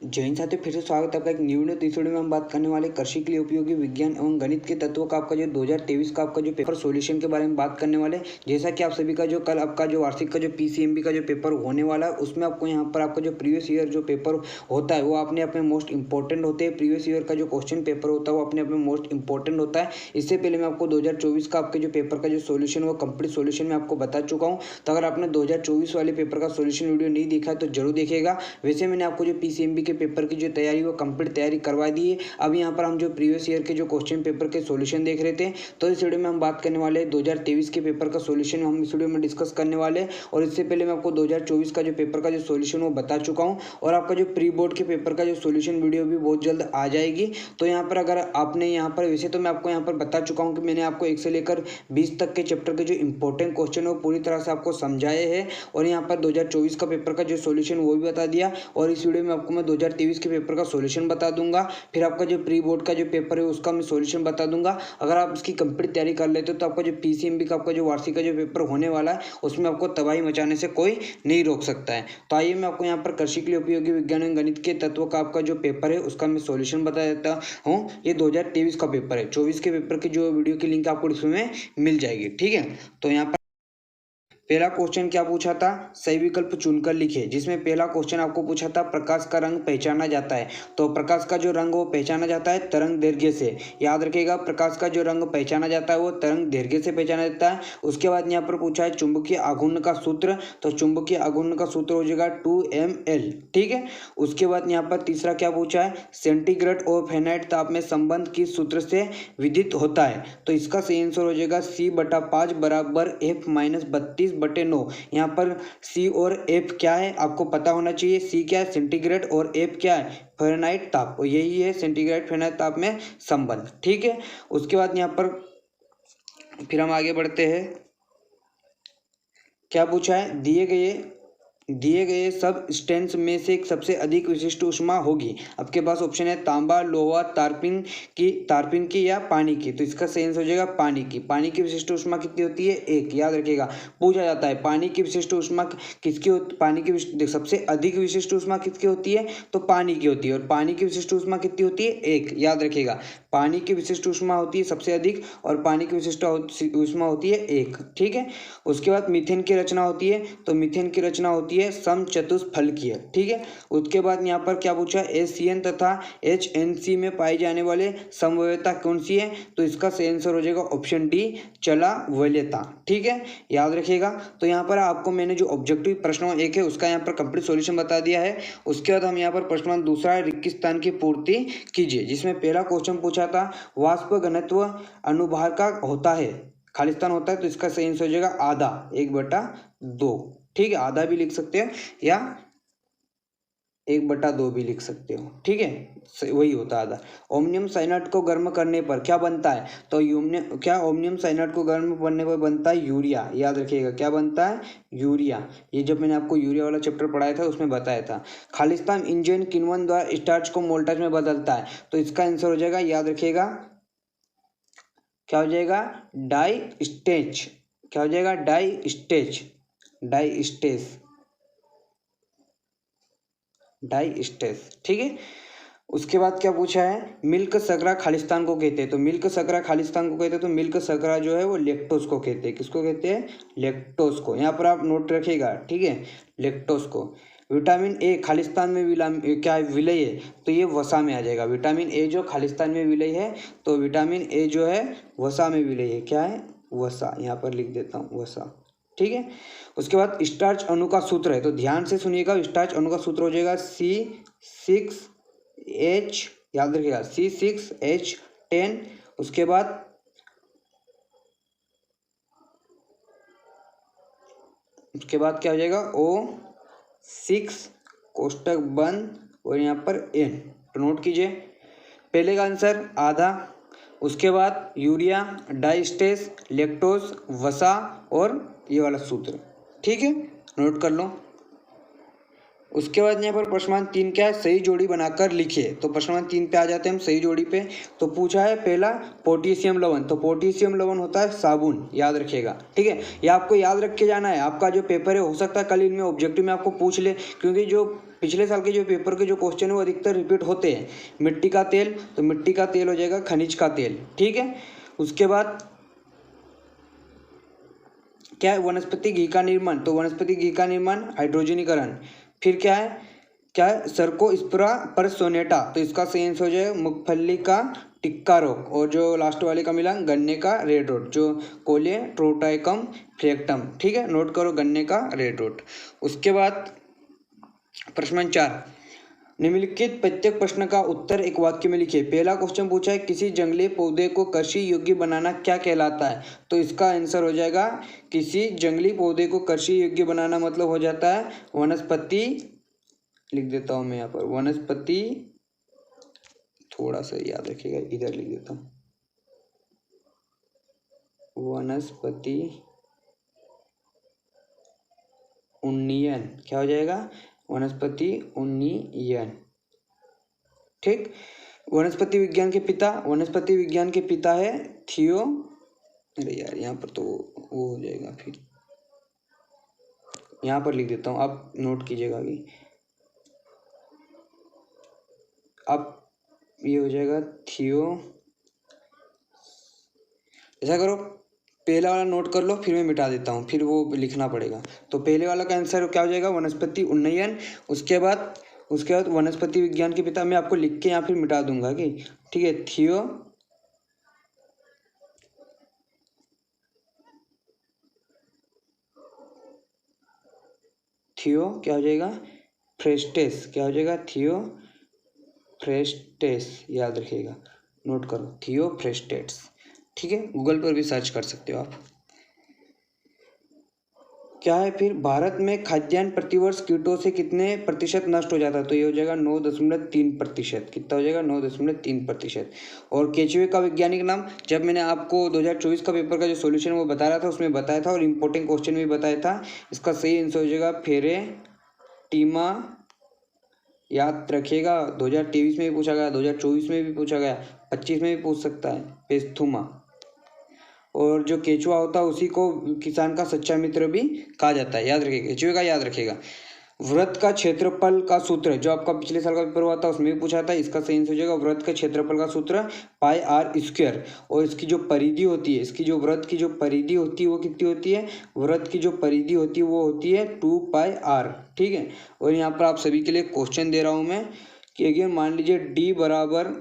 जय हिंद साथियों, फिर से स्वागत है आपका एक न्यू वीडियो। इस वीडियो में हम बात करने वाले कृषि के लिए उपयोगी विज्ञान एवं गणित के तत्वों का आपका जो 2023 का आपका जो पेपर सॉल्यूशन के बारे में बात करने वाले। जैसा कि आप सभी का जो कल आपका जो वार्षिक का जो पीसीएमबी का जो पेपर होने वाला है, उसमें आपको यहाँ पर आपका जो प्रीवियस ईयर जो पेपर होता है वो अपने आप में मोस्ट इंपॉर्टेंट होते हैं। प्रीवियस ईयर का जो क्वेश्चन पेपर होता है वो अपने आप में मोस्ट इंपॉर्टेंट होता है। इससे पहले मैं आपको 2024 का आपके जो पेपर का जो सोल्यूशन वो कंप्लीट सोल्यूशन मैं आपको बता चुका हूँ। तो अगर आपने 2024 वाले पेपर का सोल्यूशन वीडियो नहीं देखा है तो जरूर देखेगा। वैसे मैंने आपको जो पीसीएमबी के पेपर की जो तैयारी वो कंप्लीट तैयारी करवा दी है। अब यहाँ पर हम जो प्रीवियस ईयर के जो क्वेश्चन पेपर के सॉल्यूशन देख रहे थे, तो इस वीडियो में हम बात करने वाले 2023 के पेपर का सॉल्यूशन हम इस वीडियो में डिस्कस करने वाले हैं। और इससे पहले मैं आपको 2024 का जो पेपर का जो सॉल्यूशन वो बता चुका हूँ। और आपका जो प्री बोर्ड के पेपर का जो सॉल्यूशन वीडियो भी बहुत जल्द आ जाएगी। तो यहाँ पर अगर आपने यहाँ पर वैसे तो मैं आपको यहाँ पर बता चुका हूँ कि मैंने आपको 1 से लेकर 20 तक के चैप्टर के जो इंपॉर्टेंट क्वेश्चन है वो पूरी तरह से आपको समझाए हैं। और यहाँ पर 2024 का पेपर का जो सॉल्यूशन वो भी बता दिया। और इस वीडियो में आपको मैं 2023 के पेपर का सॉल्यूशन बता दूंगा। फिर आपका जो प्री बोर्ड का जो पेपर है उसका मैं सॉल्यूशन बता दूंगा। अगर आप इसकी कंप्लीट तैयारी कर लेते हो तो आपका जो पीसीएमबी का आपका जो वार्षिक का जो पेपर होने वाला है उसमें आपको तबाही मचाने से कोई नहीं रोक सकता है। तो आइए मैं आपको यहाँ पर कृषि के लिए उपयोगी विज्ञान एवं गणित के तत्वों का आपका जो पेपर है उसका मैं सॉल्यूशन बता देता हूँ। ये 2023 का पेपर है। 24 के पेपर की जो वीडियो की लिंक आपको इसमें मिल जाएगी। ठीक है, तो यहाँ पर पहला क्वेश्चन क्या पूछा था, सही विकल्प चुनकर लिखे। जिसमें पहला क्वेश्चन आपको पूछा था प्रकाश का रंग पहचाना जाता है। तो प्रकाश का जो रंग वो पहचाना जाता है तरंग दैर्घ्य से। याद रखिएगा, प्रकाश का जो रंग पहचाना जाता है वो तरंग दैर्घ्य से पहचाना जाता है। उसके बाद यहाँ पर पूछा है चुंबकीय आघूर्ण का सूत्र। तो चुंबकीय आघूर्ण का सूत्र हो जाएगा 2ml। ठीक है, उसके बाद यहाँ पर तीसरा क्या पूछा है, सेंटीग्रेड और फेनाइट ताप में संबंध किस सूत्र से विदित होता है। तो इसका सही आंसर हो जाएगा C/5 बराबर F-32/9। यहाँ पर C और F क्या है आपको पता होना चाहिए। C क्या है, सेंटीग्रेड, और F क्या है, फ़ारेनहाइट ताप। और यही है सेंटीग्रेड फ़ारेनहाइट ताप में संबंध। ठीक है, उसके बाद यहाँ पर फिर हम आगे बढ़ते हैं। क्या पूछा है, दिए गए सब स्टेन्स में से सबसे अधिक विशिष्ट ऊष्मा होगी। आपके पास ऑप्शन है तांबा, लोहा, तारपीन की या पानी की। तो इसका सही आंसर हो जाएगा पानी की। पानी की विशिष्ट ऊष्मा कितनी होती है, 1। याद रखिएगा, पूछा जाता है पानी की विशिष्ट ऊष्मा किसकी होती, पानी की सबसे अधिक विशिष्ट ऊष्मा किसकी होती है, तो पानी की होती है। और पानी की विशिष्ट ऊष्मा कितनी होती है, 1। याद रखिएगा, पानी की विशिष्ट ऊष्मा होती है सबसे अधिक और पानी की विशिष्ट ऊष्मा होती है 1। ठीक है, उसके बाद मीथेन की रचना होती है। तो मीथेन की रचना होती है समचतुष्फलकीय। ठीक है, उसके बाद यहाँ पर क्या पूछा, HCN तथा HNC में पाई जाने वाले समवयवता कौन सी है। तो इसका सही आंसर हो जाएगा ऑप्शन डी, चला वैल्यता। ठीक है, याद रखिएगा। तो यहाँ पर आपको मैंने जो ऑब्जेक्टिव प्रश्न 1 है उसका यहाँ पर कंप्लीट सॉल्यूशन बता दिया है। उसके बाद हम यहाँ पर प्रश्न दूसरा रिक्त स्थान की पूर्ति कीजिए। जिसमें पहला क्वेश्चन पूछा था वाष्प घनत्व अनुभाग का होता है, खालिस्तान होता है। तो इसका सही आंसर हो जाएगा आधा, 1/2। ठीक है, आधा भी लिख सकते हो या 1/2 भी लिख सकते हो। ठीक है, वही होता है आधा। ओमनियम साइनाइड को गर्म करने पर क्या बनता है। तो ओमनियम साइनाइड को गर्म करने पर बनता है यूरिया। याद रखिएगा, क्या बनता है, यूरिया। ये जब मैंने आपको यूरिया वाला चैप्टर पढ़ाया था उसमें बताया था। खालिस्तान इंजन किण्वन द्वारा स्टार्च को मोल्टाज में बदलता है। तो इसका आंसर हो जाएगा, याद रखिएगा, क्या हो जाएगा, डाई स्टेज। क्या हो जाएगा, डाई स्टेज। ठीक है, उसके बाद क्या पूछा है, मिल्क शकरा खालिस्तान को कहते हैं। तो मिल्क शकरा खालिस्तान को कहते हैं। तो मिल्क शकरा जो है वो लेक्टोज को कहते हैं। किसको कहते हैं, लेक्टोज को। यहाँ पर आप नोट रखिएगा। ठीक है, लेक्टोज को। विटामिन ए खालिस्तान में क्या है, विलय है। तो ये वसा में आ जाएगा। विटामिन ए जो खालिस्तान में विलय है, तो विटामिन ए जो है वसा में विलय है। क्या है, वसा। यहाँ पर लिख देता हूँ, वसा। ठीक है, उसके बाद स्टार्च अणु का सूत्र है। तो ध्यान से सुनिएगा, स्टार्च अणु का सूत्र हो जाएगा C6H। याद रखिएगा, C6H10। उसके बाद क्या हो जाएगा, O6 कोष्टक बंद और यहाँ पर N। तो नोट कीजिए, पहले का आंसर आधा, उसके बाद यूरिया, डाइस्टेस, लेक्टोज, वसा और ये वाला सूत्र। ठीक है, नोट कर लो। उसके बाद यहाँ पर प्रश्न 3 क्या है, सही जोड़ी बनाकर लिखिए। तो प्रश्न 3 पे आ जाते हैं हम सही जोड़ी पे। तो पूछा है पहला पोटेशियम लवण, तो पोटेशियम लवण होता है साबुन, याद रखिएगा, ठीक है। ये आपको याद रख के जाना है। आपका जो पेपर है हो सकता है कल इनमें ऑब्जेक्टिव में आपको पूछ ले, क्योंकि जो पिछले साल के जो पेपर के जो क्वेश्चन है वो अधिकतर रिपीट होते हैं। मिट्टी का तेल, तो मिट्टी का तेल हो जाएगा खनिज का तेल, ठीक है। उसके बाद क्या है, वनस्पति घी का निर्माण, तो वनस्पति घी का निर्माण हाइड्रोजनीकरण। फिर क्या है सर्कोस्पोरा परसोनेटा, तो इसका सही आंसर हो जाएगा मूंगफली का टिक्का रोग। और जो लास्ट वाले का मिला गन्ने का रेड रोड, जो कोलेट्रोटाइकम फ्लेक्टम, ठीक है, नोट करो गन्ने का रेड रोड। उसके बाद प्रश्न 4, निम्नलिखित प्रत्येक प्रश्न का उत्तर एक वाक्य में लिखिए। पहला क्वेश्चन पूछा है किसी जंगली पौधे को कृषि योग्य बनाना क्या कहलाता है, तो इसका आंसर हो जाएगा किसी जंगली पौधे को कृषि योग्य बनाना मतलब हो जाता है वनस्पति, लिख देता हूं मैं यहाँ पर वनस्पति, थोड़ा सा याद रखिएगा, इधर लिख देता हूँ वनस्पति उन्नयन, क्या हो जाएगा वनस्पति उन्नयन, ठीक। वनस्पति विज्ञान के पिता है थियो, अरे यार यहाँ पर तो वो हो जाएगा, फिर यहाँ पर लिख देता हूँ, आप नोट कीजिएगा अभी। अब ये हो जाएगा थियो, ऐसा करो पहला वाला नोट कर लो, फिर मैं मिटा देता हूँ, फिर वो लिखना पड़ेगा। तो पहले वाला का आंसर क्या हो जाएगा वनस्पति उन्नयन। उसके बाद वनस्पति विज्ञान के पिता, मैं आपको लिख के यहाँ फिर मिटा दूंगा कि, ठीक है, थियो क्या हो जाएगा फ्रेस्टेस, क्या हो जाएगा थियो फ्रेस्टेस, याद रखिएगा, नोट करो थियो फ्रेस्टेस, ठीक है। गूगल पर भी सर्च कर सकते हो आप। क्या है फिर, भारत में खाद्यान्न प्रतिवर्ष कीटों से कितने प्रतिशत नष्ट हो जाता है, तो ये हो जाएगा 9.3%, कितना हो जाएगा 9.3%। और केचुए का वैज्ञानिक नाम, जब मैंने आपको 2024 का पेपर का जो सॉल्यूशन वो बता रहा था उसमें बताया था, और इम्पोर्टेंट क्वेश्चन भी बताया था। इसका सही आंसर हो जाएगा फेरेटिमा, याद रखिएगा 2023 में भी पूछा गया, 2024 में भी पूछा गया, 25 में भी पूछ सकता है, पेस्थुमा। और जो केचुआ होता है उसी को किसान का सच्चा मित्र भी कहा जाता है, याद रखिएगा, केचुए का याद रखिएगा। वृत्त का क्षेत्रफल का सूत्र, जो आपका पिछले साल का पेपर हुआ था उसमें भी पूछा था, इसका सही आंसर हो जाएगा वृत्त के क्षेत्रफल का सूत्र पाई आर स्क्वायर। और इसकी जो परिधि होती है, इसकी जो वृत्त की जो परिधि होती है वो कितनी होती है, वृत्त की जो परिधि होती है वो होती है 2 पाई आर, ठीक है। और यहाँ पर आप सभी के लिए क्वेश्चन दे रहा हूँ मैं कि अगर मान लीजिए डी बराबर,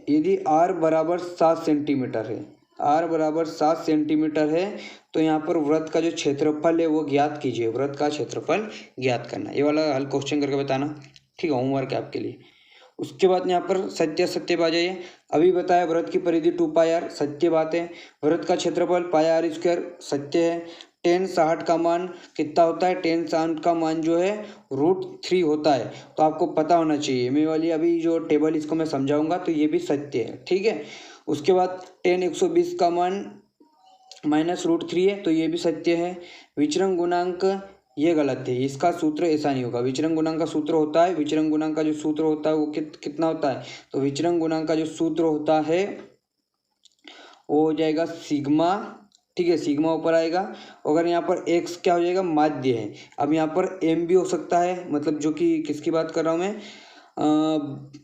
यदि आर बराबर 7 सेंटीमीटर है, आर बराबर 7 सेंटीमीटर है, तो यहाँ पर वृत्त का जो क्षेत्रफल है वो ज्ञात कीजिए, वृत्त का क्षेत्रफल ज्ञात करना, ये वाला हल क्वेश्चन करके बताना, ठीक है, होमवर्क है आपके लिए। उसके बाद यहाँ पर सत्य आ जाइए। अभी बताया वृत्त की परिधि 2 पाई आर, सत्य बात है। वृत्त का क्षेत्रफल पाई आर स्क्वायर, सत्य है। टेन 60 का मान कितना होता है, टेन 60 का मान जो है √3 होता है, तो आपको पता होना चाहिए। मैं वाली अभी जो टेबल इसको मैं समझाऊंगा, तो ये भी सत्य है, ठीक है। उसके बाद टेन 120 का मान -√3 है, तो ये भी सत्य है। विचरण गुणांक ये गलत है, इसका सूत्र ऐसा नहीं होगा। विचरण गुणांक का सूत्र होता है, विचरण गुणांक का जो सूत्र होता है वो कितना होता है, तो विचरण गुणांक का जो सूत्र होता है वो हो जाएगा सिग्मा, ठीक है, सिग्मा ऊपर आएगा। अगर यहाँ पर x क्या हो जाएगा, माध्य है। अब यहाँ पर m भी हो सकता है, मतलब जो कि किसकी बात कर रहा हूँ मैं,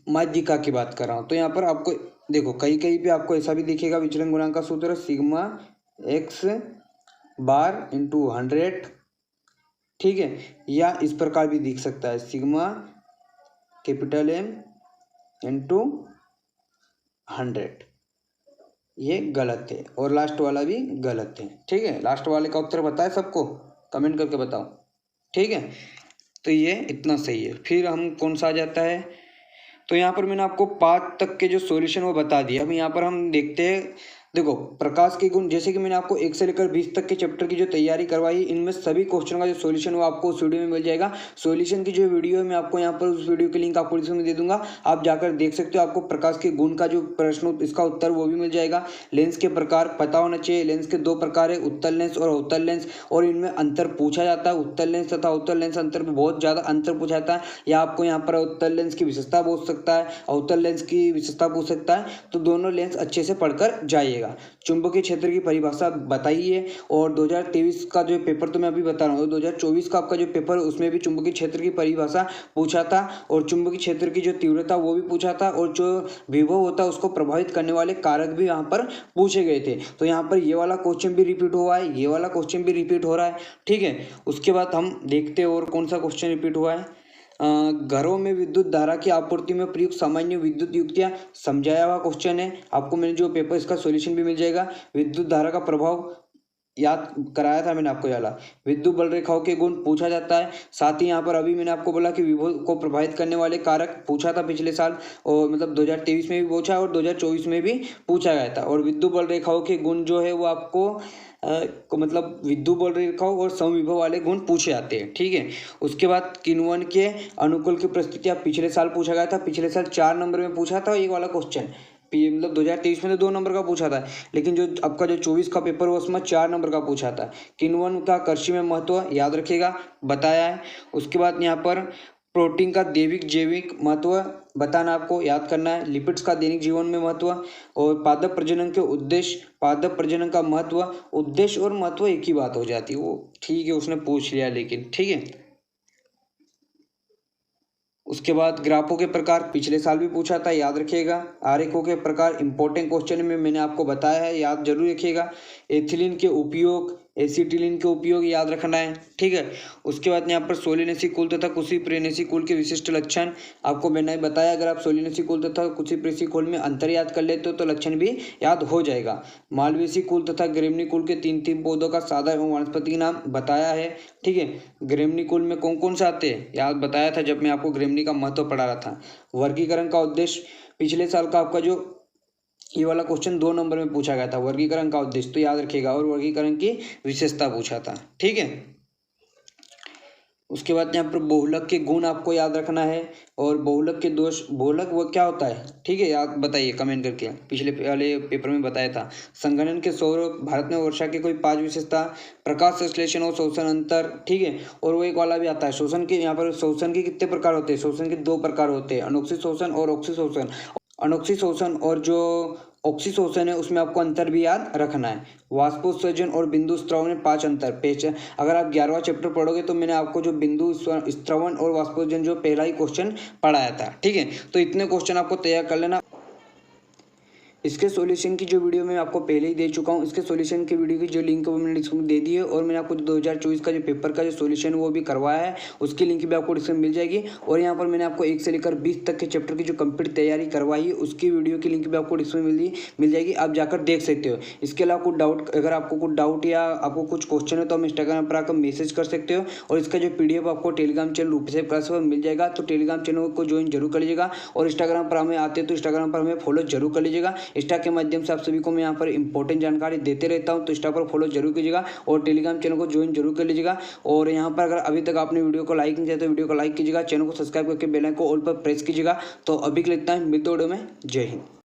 माध्यिका की बात कर रहा हूँ। तो यहाँ पर आपको देखो कहीं कहीं पे आपको ऐसा भी दिखेगा, विचलन गुणांक का सूत्र सिग्मा x बार इंटू 100, ठीक है, या इस प्रकार भी दिख सकता है सिग्मा कैपिटल M इंटू 100, ये गलत है। और लास्ट वाला भी गलत है, ठीक है। लास्ट वाले का उत्तर बताए सबको, कमेंट करके बताओ, ठीक है। तो ये इतना सही है। फिर हम कौन सा आ जाता है, तो यहाँ पर मैंने आपको 5 तक के जो सॉल्यूशन वो बता दिया। अब यहाँ पर हम देखते हैं देखो, प्रकाश के गुण, जैसे कि मैंने आपको 1 से लेकर 20 तक के चैप्टर की जो तैयारी करवाई, इनमें सभी क्वेश्चन का जो सॉल्यूशन वो आपको उस वीडियो में मिल जाएगा। सॉल्यूशन की जो वीडियो है मैं आपको यहाँ पर उस वीडियो की लिंक आपको डिस्क्रिप्शन में दे दूंगा, आप जाकर देख सकते हो। आपको प्रकाश के गुण का जो प्रश्न इसका उत्तर वो भी मिल जाएगा। लेंस के प्रकार पता होना चाहिए। लेंस के 2 प्रकार है, उत्तल लेंस और अवतल लेंस, और इनमें अंतर पूछा जाता है। उत्तल लेंस तथा अवतल लेंस अंतर में बहुत ज़्यादा अंतर पूछा जाता है, या आपको यहाँ पर उत्तल लेंस की विशेषता पूछ सकता है, अवतल लेंस की विशेषता पूछ सकता है, तो दोनों लेंस अच्छे से पढ़कर जाइएगा। चुंबकीय क्षेत्र की परिभाषा बताइए। और 2023 का जो पेपर तो मैं अभी बता रहा हूँ, 2024 का आपका जो पेपर है उसमें भी चुंबकीय क्षेत्र की परिभाषा पूछा था, और चुंबकीय क्षेत्र की जो तीव्रता वो भी पूछा था, और जो विभव होता है उसको प्रभावित करने वाले कारक भी यहाँ पर पूछे गए थे। तो यहाँ पर ये वाला क्वेश्चन भी रिपीट हुआ है, ये वाला क्वेश्चन भी रिपीट हो रहा है, ठीक है। उसके बाद हम देखते हैं और कौन सा क्वेश्चन रिपीट हुआ है। घरों में विद्युत धारा की आपूर्ति में प्रयुक्त सामान्य विद्युत युक्तियां समझाया हुआ क्वेश्चन है। आपको मैंने जो पेपर इसका सॉल्यूशन भी मिल जाएगा। विद्युत धारा का प्रभाव याद कराया था मैंने आपको, वाला विद्युत बल रेखाओं के गुण पूछा जाता है। साथ ही यहाँ पर अभी मैंने आपको बोला कि विभव को प्रभावित करने वाले कारक पूछा था पिछले साल, और मतलब 2023 में भी पूछा और 2024 में भी पूछा गया था। और विद्युत बल रेखाओं के गुण जो है वो आपको मतलब विद्युत बल रेखाओं और समविभव वाले गुण पूछे जाते हैं, ठीक है। उसके बाद किण्वन के अनुकूल की परिस्थितियाँ पिछले साल पूछा गया था। पिछले साल 4 नंबर में पूछा था ये वाला क्वेश्चन, मतलब 2023 में तो 2 नंबर का पूछा था, लेकिन जो आपका जो 24 का पेपर हुआ उसमें 4 नंबर का पूछा था। किण्वन का कृषि में महत्व याद रखिएगा, बताया है। उसके बाद यहाँ पर प्रोटीन का दैविक जैविक महत्व बताना, आपको याद करना है। लिपिड्स का दैनिक जीवन में महत्व, और पादप प्रजनन के उद्देश्य, पादप प्रजनन का महत्व, उद्देश्य और महत्व एक ही बात हो जाती है, वो ठीक है उसने पूछ लिया लेकिन, ठीक है। उसके बाद ग्राफों के प्रकार पिछले साल भी पूछा था, याद रखिएगा। आरेखों के प्रकार इंपॉर्टेंट क्वेश्चन में मैंने आपको बताया है, याद जरूर रखिएगा। एथिलीन के उपयोग, एसिटिलीन के उपयोग याद रखना है, ठीक है। उसके बाद यहाँ पर सोलिनेसी कुल तथा कुशिप्रेनेसी कुल के विशिष्ट लक्षण आपको मैंने बताया। अगर आप सोलिनेसी कुल तथा कुशिप्रेसी कुल में अंतर याद कर लेते हो तो लक्षण भी याद हो जाएगा। मालवेसी कुल तथा ग्रेमनी कुल के 3 पौधों का साधारण वनस्पति नाम बताया है, ठीक है। ग्रेमनी कुल में कौन कौन से आते हैं याद बताया था जब मैं आपको ग्रेमनी का महत्व पढ़ा रहा था। वर्गीकरण का उद्देश्य, पिछले साल का आपका जो ये वाला क्वेश्चन 2 नंबर में पूछा गया था, वर्गीकरण का उद्देश्य तो याद रखिएगा, और वर्गीकरण की विशेषता पूछा था, ठीक है। उसके बाद यहाँ पर बहुलक के गुण आपको याद रखना है, और बहुलक के दोष, बहुलक वो क्या होता है, ठीक है, याद बताइए कमेंट करके, पिछले वाले पेपर में बताया था। संगणन के सौर भारत में वर्षा की कोई 5 विशेषता, प्रकाश संश्लेषण और शोषण अंतर, ठीक है। और वो एक वाला भी आता है शोषण के, यहाँ पर शोषण के कितने प्रकार होते हैं, शोषण के 2 प्रकार होते हैं, अनोक्षिक शोषण और ऑक्सी शोषण। अनोक्षिक शोषण और जो ऑक्सी शोषण है उसमें आपको अंतर भी याद रखना है। वाष्पोत्सर्जन और बिंदु स्त्रवण में 5 अंतर पहचान, अगर आप 11वां चैप्टर पढ़ोगे तो मैंने आपको जो बिंदु स्त्रवण और वाष्पोत्सर्जन जो पहला ही क्वेश्चन पढ़ाया था, ठीक है। तो इतने क्वेश्चन आपको तैयार कर लेना। इसके सॉल्यूशन की जो वीडियो मैं आपको पहले ही दे चुका हूँ, इसके सॉल्यूशन की वीडियो की जो लिंक है वो मैंने डिस्क्रिप्शन में दे दी है, और मैंने आपको 2024 का जो पेपर का जो सॉल्यूशन है वो भी करवाया है, उसकी लिंक भी आपको डिस्क्रिप्शन में मिल जाएगी। और यहाँ पर मैंने आपको 1 से लेकर 20 तक के चैप्टर की जो कंप्लीट तैयारी करवाई है उसकी वीडियो की लिंक भी आपको डिस्क्रिप्शन में मिल जाएगी, आप जाकर देख सकते हो। इसके अलावा कुछ डाउट, अगर आपको कुछ डाउट या आपको कुछ क्वेश्चन है तो हम इंस्टाग्राम पर आकर मैसेज कर सकते हो, और इसका जो PDF आपको टेलीग्राम चैनल रूपसेव क्लास पर मिल जाएगा, तो टेलीग्राम चैनल को ज्वाइन जरूर कर लीजिएगा। और इंस्टाग्राम पर हमें आते तो इंस्टाग्राम पर हमें फॉलो जरूर कर लीजिएगा। इंस्टा के माध्यम आप सभी को मैं यहाँ पर इंपॉर्टेंट जानकारी देते रहता हूँ, तो इंस्टा पर फॉलो जरूर कीजिएगा और टेलीग्राम चैनल को ज्वाइन जरूर कर लीजिएगा। और यहाँ पर अगर अभी तक आपने वीडियो को लाइक नहीं किया तो वीडियो को लाइक कीजिएगा, चैनल को सब्सक्राइब करके बेल आइकन को ऑल पर प्रेस कीजिएगा। तो अभी के लिए इतना ही, मिलते वीडियो में, जय हिंद।